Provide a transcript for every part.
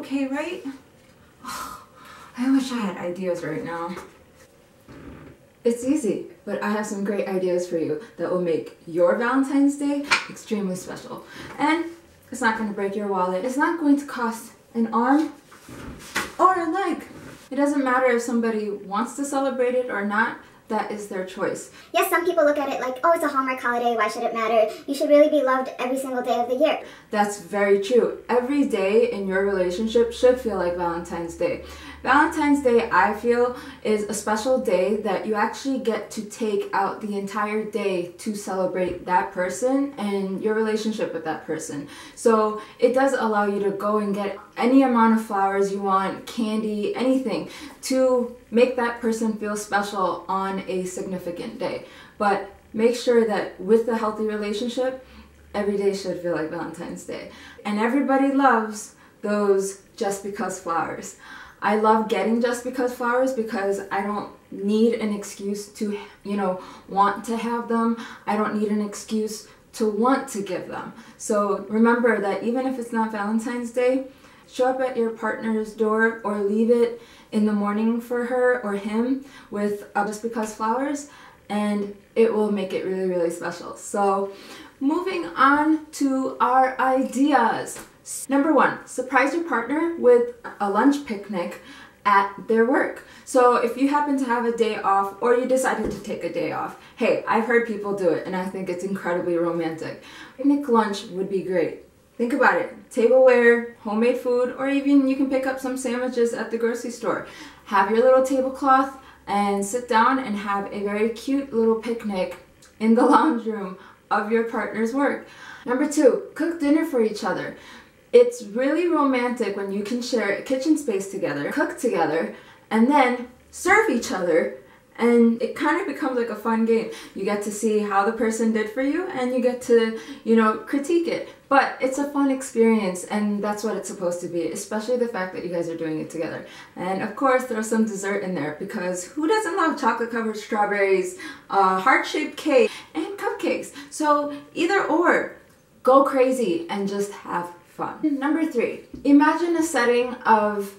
okay, right? I wish I had ideas right now. It's easy, but I have some great ideas for you that will make your Valentine's Day extremely special. And it's not going to break your wallet. It's not going to cost an arm or a leg. It doesn't matter if somebody wants to celebrate it or not. That is their choice. Yes, some people look at it like, oh, it's a Hallmark holiday, why should it matter? You should really be loved every single day of the year. That's very true. Every day in your relationship should feel like Valentine's Day. Valentine's Day, I feel, is a special day that you actually get to take out the entire day to celebrate that person and your relationship with that person. So it does allow you to go and get any amount of flowers you want, candy, anything, to make that person feel special on a significant day. But make sure that with a healthy relationship, every day should feel like Valentine's Day. And everybody loves those just because flowers. I love getting just because flowers because I don't need an excuse to, want to have them. I don't need an excuse to want to give them. So remember that even if it's not Valentine's Day, show up at your partner's door or leave it in the morning for her or him with just because flowers, and it will make it really, really special. So moving on to our ideas. Number 1, surprise your partner with a lunch picnic at their work. So if you happen to have a day off or you decided to take a day off, hey, I've heard people do it and I think it's incredibly romantic. Picnic lunch would be great. Think about it. Tableware, homemade food, or even you can pick up some sandwiches at the grocery store. Have your little tablecloth and sit down and have a very cute little picnic in the lounge room of your partner's work. Number 2, cook dinner for each other. It's really romantic when you can share a kitchen space together, cook together, and then serve each other, and it kind of becomes like a fun game. You get to see how the person did for you, and you get to, critique it. But it's a fun experience, and that's what it's supposed to be, especially the fact that you guys are doing it together. And of course, throw some dessert in there, because who doesn't love chocolate-covered strawberries, heart-shaped cake, and cupcakes? So either or, go crazy and just have fun. Number 3, imagine a setting of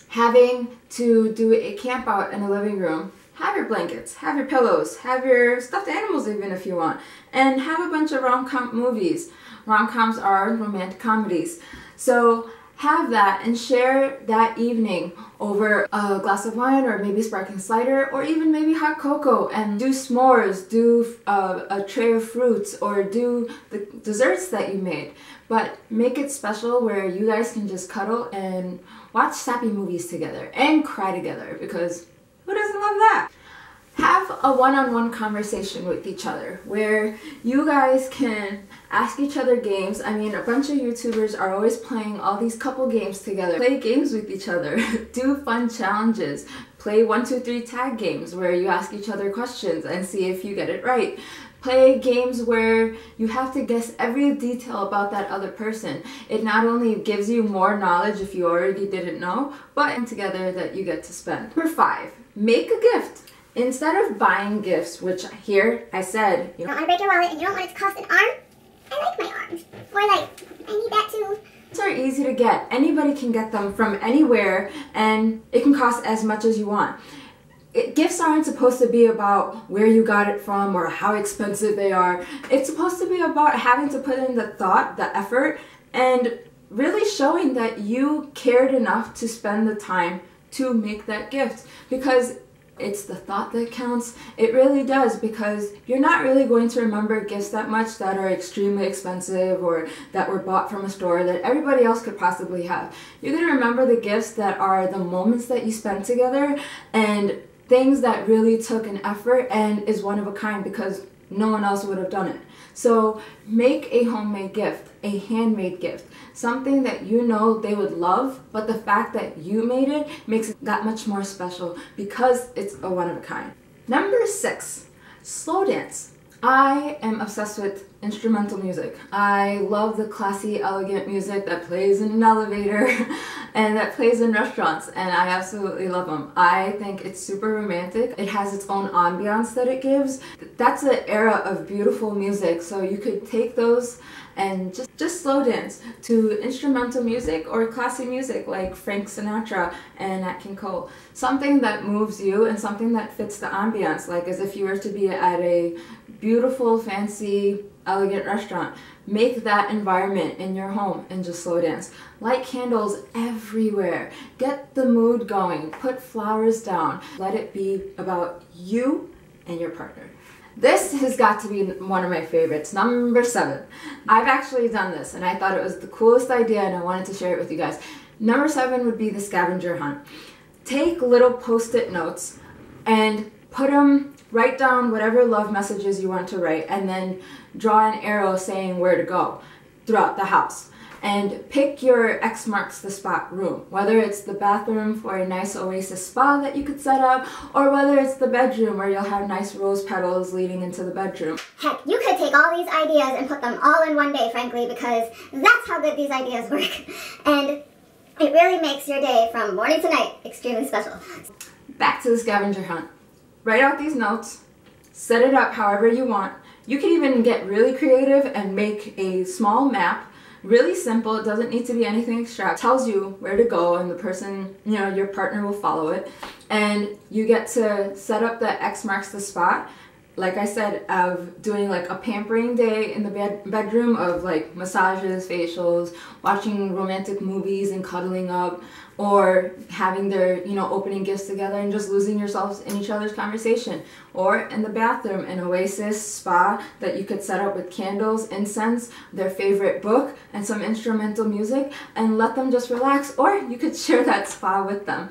having to do a camp out in a living room. Have your blankets, have your pillows, have your stuffed animals even if you want, and have a bunch of rom-com movies. Rom-coms are romantic comedies. So have that and share that evening over a glass of wine or maybe sparkling cider or even maybe hot cocoa, and do s'mores, do a tray of fruits, or do the desserts that you made. But make it special where you guys can just cuddle and watch sappy movies together and cry together, because who doesn't love that? Have a one-on-one conversation with each other where you guys can ask each other games. I mean, a bunch of YouTubers are always playing all these couple games together. Play games with each other. Do fun challenges. Play 1, 2, 3 tag games where you ask each other questions and see if you get it right. Play games where you have to guess every detail about that other person. It not only gives you more knowledge if you already didn't know, but together that you get to spend. Number 5, make a gift. Instead of buying gifts, which here I said, you don't want to break your wallet and you don't want it to cost an arm. I like my arms. Or like, I need that too. Gifts are easy to get. Anybody can get them from anywhere, and it can cost as much as you want. Gifts aren't supposed to be about where you got it from or how expensive they are. It's supposed to be about having to put in the thought, the effort, and really showing that you cared enough to spend the time to make that gift. Because it's the thought that counts. It really does, because you're not really going to remember gifts that much that are extremely expensive or that were bought from a store that everybody else could possibly have. You're going to remember the gifts that are the moments that you spent together and things that really took an effort and is one of a kind, because no one else would have done it. So make a homemade gift, a handmade gift, something that you know they would love, but the fact that you made it makes it that much more special because it's a one of a kind. Number 6, slow dance. I am obsessed with instrumental music. I love the classy, elegant music that plays in an elevator and that plays in restaurants, and I absolutely love them. I think it's super romantic. It has its own ambiance that it gives. That's an era of beautiful music, so you could take those and just slow dance to instrumental music or classic music like Frank Sinatra and Nat King Cole. Something that moves you and something that fits the ambiance, like as if you were to be at a beautiful, fancy, elegant restaurant. Make that environment in your home and just slow dance. Light candles everywhere. Get the mood going. Put flowers down. Let it be about you and your partner. This has got to be one of my favorites, number 7. I've actually done this and I thought it was the coolest idea and I wanted to share it with you guys. Number 7 would be the scavenger hunt. Take little post-it notes and write down whatever love messages you want to write, and then draw an arrow saying where to go throughout the house. And pick your X marks the spot room, whether it's the bathroom for a nice oasis spa that you could set up, or whether it's the bedroom where you'll have nice rose petals leading into the bedroom. Heck, you could take all these ideas and put them all in one day, frankly, because that's how good these ideas work. And it really makes your day from morning to night extremely special. Back to the scavenger hunt. Write out these notes, set it up however you want. You can even get really creative and make a small map, really simple. It doesn't need to be anything extravagant. It tells you where to go and the person, your partner will follow it. And you get to set up the X marks the spot. Like I said, of doing like a pampering day in the bedroom of like massages, facials, watching romantic movies and cuddling up, or having their, opening gifts together and just losing yourselves in each other's conversation. Or in the bathroom, an oasis spa that you could set up with candles, incense, their favorite book, and some instrumental music, and let them just relax, or you could share that spa with them.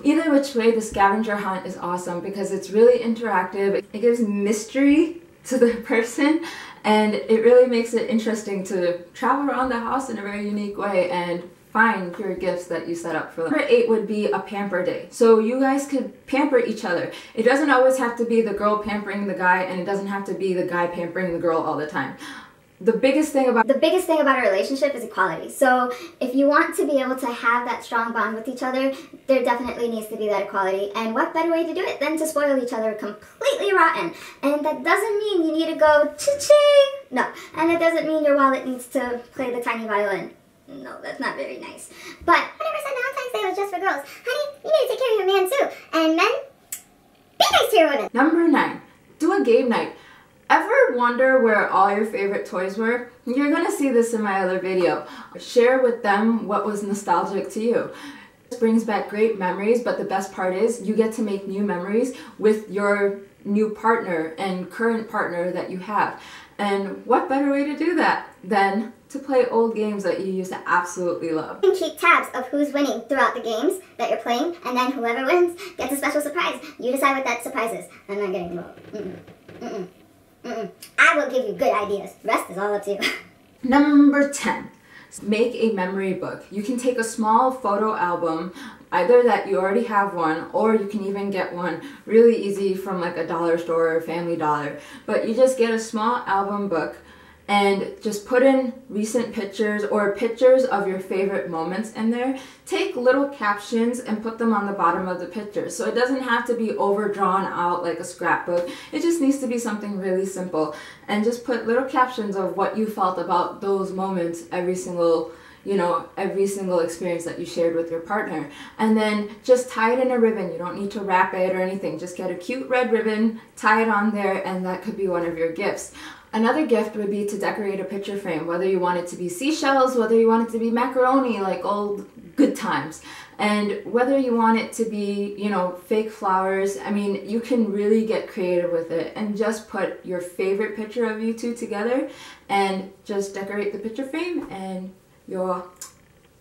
Either which way, the scavenger hunt is awesome because it's really interactive. It gives mystery to the person and it really makes it interesting to travel around the house in a very unique way and find your gifts that you set up for them. Number 8 would be a pamper day. So you guys could pamper each other. It doesn't always have to be the girl pampering the guy, and it doesn't have to be the guy pampering the girl all the time. The biggest thing about a relationship is equality. So if you want to be able to have that strong bond with each other, there definitely needs to be that equality. And what better way to do it than to spoil each other completely rotten? And that doesn't mean you need to go cha-ching. No. And it doesn't mean your wallet needs to play the tiny violin. No, that's not very nice. But I never said Valentine's Day was just for girls. Honey, you need to take care of your man too. And men, be nice to your women. Number 9, do a game night. Ever wonder where all your favorite toys were? You're gonna see this in my other video. Share with them what was nostalgic to you. This brings back great memories, but the best part is you get to make new memories with your new partner and current partner that you have. And what better way to do that than to play old games that you used to absolutely love. You can keep tabs of who's winning throughout the games that you're playing, and then whoever wins gets a special surprise. You decide what that surprise is. I'm not getting involved. I will give you good ideas. The rest is all up to you. Number 10, make a memory book. You can take a small photo album, either that you already have one, or you can even get one really easy from like a dollar store or Family Dollar. But you just get a small album book and just put in recent pictures or pictures of your favorite moments in there. Take little captions and put them on the bottom of the picture. So it doesn't have to be overdrawn out like a scrapbook. It just needs to be something really simple. And just put little captions of what you felt about those moments every single experience that you shared with your partner. And then just tie it in a ribbon. You don't need to wrap it or anything. Just get a cute red ribbon, tie it on there, and that could be one of your gifts. Another gift would be to decorate a picture frame, whether you want it to be seashells, whether you want it to be macaroni like old good times, and whether you want it to be, fake flowers. I mean, you can really get creative with it and just put your favorite picture of you two together and just decorate the picture frame and you're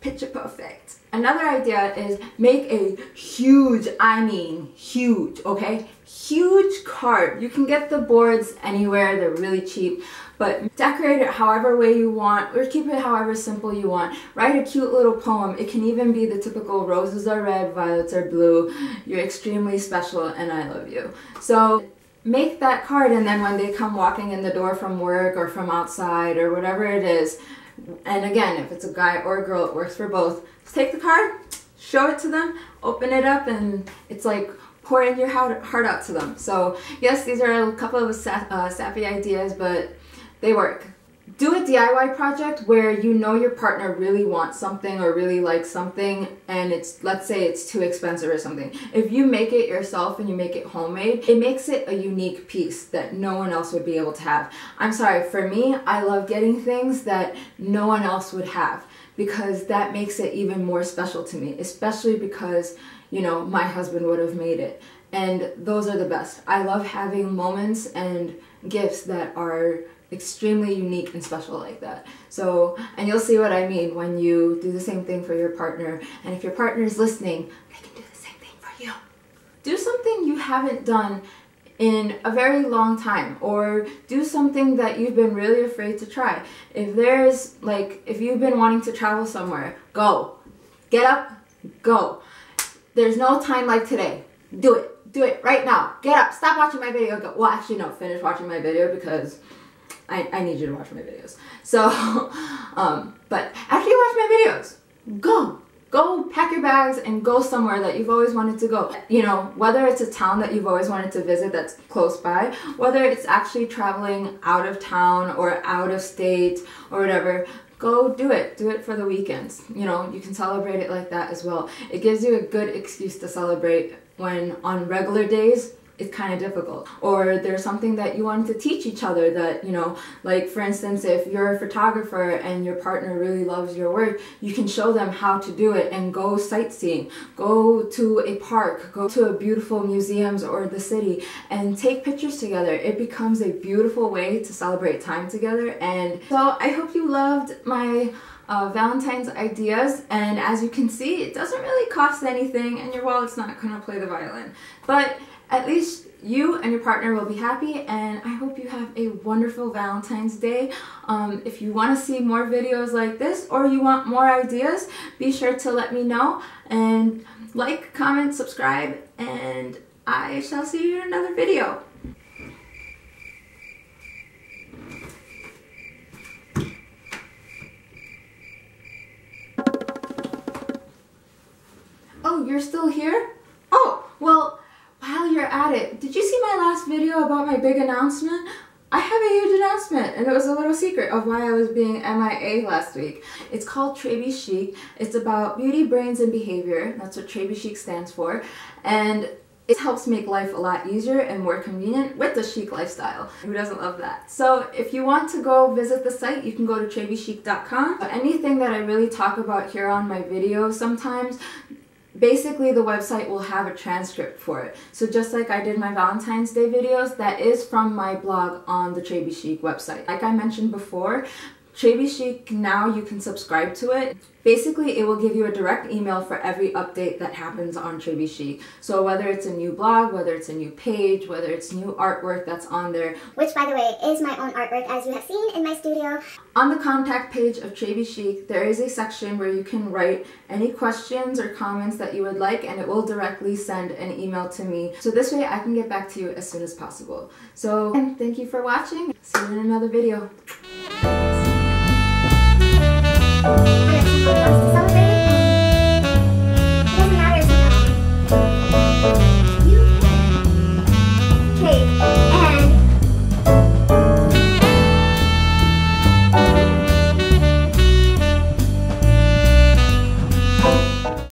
picture perfect. Another idea is make a huge, I mean huge, okay? Huge card. You can get the boards anywhere, they're really cheap, but decorate it however way you want or keep it however simple you want. Write a cute little poem. It can even be the typical roses are red, violets are blue, you're extremely special and I love you. So make that card, and then when they come walking in the door from work or from outside or whatever it is, and again, if it's a guy or a girl, it works for both. Just take the card, show it to them, open it up, and it's like pouring your heart out to them. So yes, these are a couple of sappy ideas, but they work. do a DIY project where you know your partner really wants something or really likes something, and let's say it's too expensive or something. If you make it yourself and you make it homemade, it makes it a unique piece that no one else would be able to have. I'm sorry, for me, I love getting things that no one else would have, because that makes it even more special to me, especially because, you know, my husband would have made it. And those are the best. I love having moments and gifts that are extremely unique and special like that. So, and you'll see what I mean when you do the same thing for your partner. And if your partner is listening, they can do the same thing for you. Do something you haven't done in a very long time, or do something that you've been really afraid to try. If you've been wanting to travel somewhere, go. Get up, go. There's no time like today. Do it. Do it right now. Get up. Stop watching my video. Go. Well, actually, no. Finish watching my video, because I need you to watch my videos. So, but after you watch my videos, go. Go pack your bags and go somewhere that you've always wanted to go. You know, whether it's a town that you've always wanted to visit that's close by, whether it's actually traveling out of town or out of state or whatever, go do it. Do it for the weekends. You know, you can celebrate it like that as well. It gives you a good excuse to celebrate when on regular days it's kind of difficult. Or there's something that you want to teach each other that, you know, like for instance, if you're a photographer and your partner really loves your work, you can show them how to do it and go sightseeing, go to a park, go to a beautiful museums or the city and take pictures together. It becomes a beautiful way to celebrate time together. And so I hope you loved my Valentine's ideas, and as you can see, it doesn't really cost anything and your wallet's not gonna play the violin, but at least you and your partner will be happy, and I hope you have a wonderful Valentine's Day. If you want to see more videos like this or you want more ideas, be sure to let me know, and like, comment, subscribe, and I shall see you in another video. Oh, you're still here? Oh, well, while you're at it, did you see my last video about my big announcement? I have a huge announcement, and it was a little secret of why I was being MIA last week. It's called Tre Be Chic. It's about beauty, brains, and behavior. That's what Tre Be Chic stands for. And it helps make life a lot easier and more convenient with the chic lifestyle. Who doesn't love that? So if you want to go visit the site, you can go to trebechic.com. Anything that I really talk about here on my videos sometimes, basically the website will have a transcript for it. So just like I did my Valentine's Day videos, that is from my blog on the Tre Be Chic website. Like I mentioned before, Tre Be Chic, now you can subscribe to it. Basically, it will give you a direct email for every update that happens on Tre Be Chic. So whether it's a new blog, whether it's a new page, whether it's new artwork that's on there. Which, by the way, is my own artwork, as you have seen in my studio. On the contact page of Tre Be Chic, there is a section where you can write any questions or comments that you would like, and it will directly send an email to me. So this way I can get back to you as soon as possible. So thank you for watching. See you in another video. Celebrate